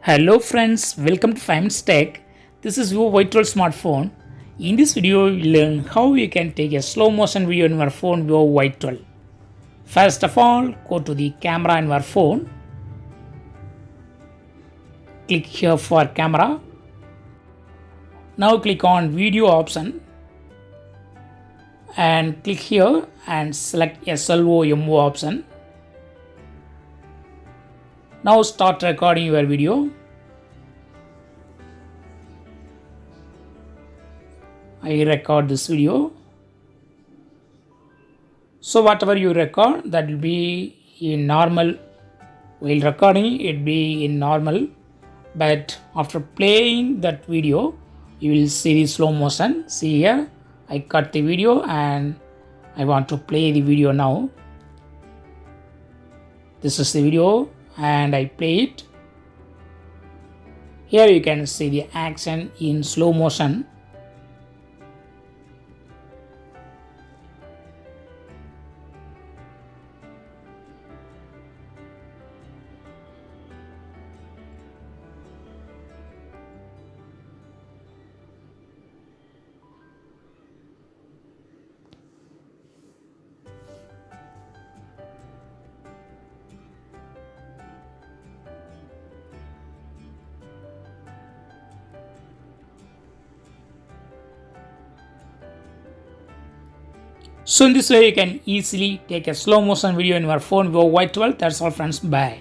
Hello friends, welcome to 5 Tech. This is Vivo Y12 smartphone. In this video, you will learn how you can take a slow motion video in your phone Vivo Y12. First of all, go to the camera in your phone. Click here for camera. Now click on video option and click here and select SLO option. Now start recording your video. I record this video. So whatever you record, that will be in normal. While recording, it be in normal. But after playing that video, you will see the slow motion. See here, I cut the video and I want to play the video now. This is the video and I play it. Here you can see the action in slow motion. So in this way you can easily take a slow motion video in your phone Vivo Y12. That's all friends. Bye.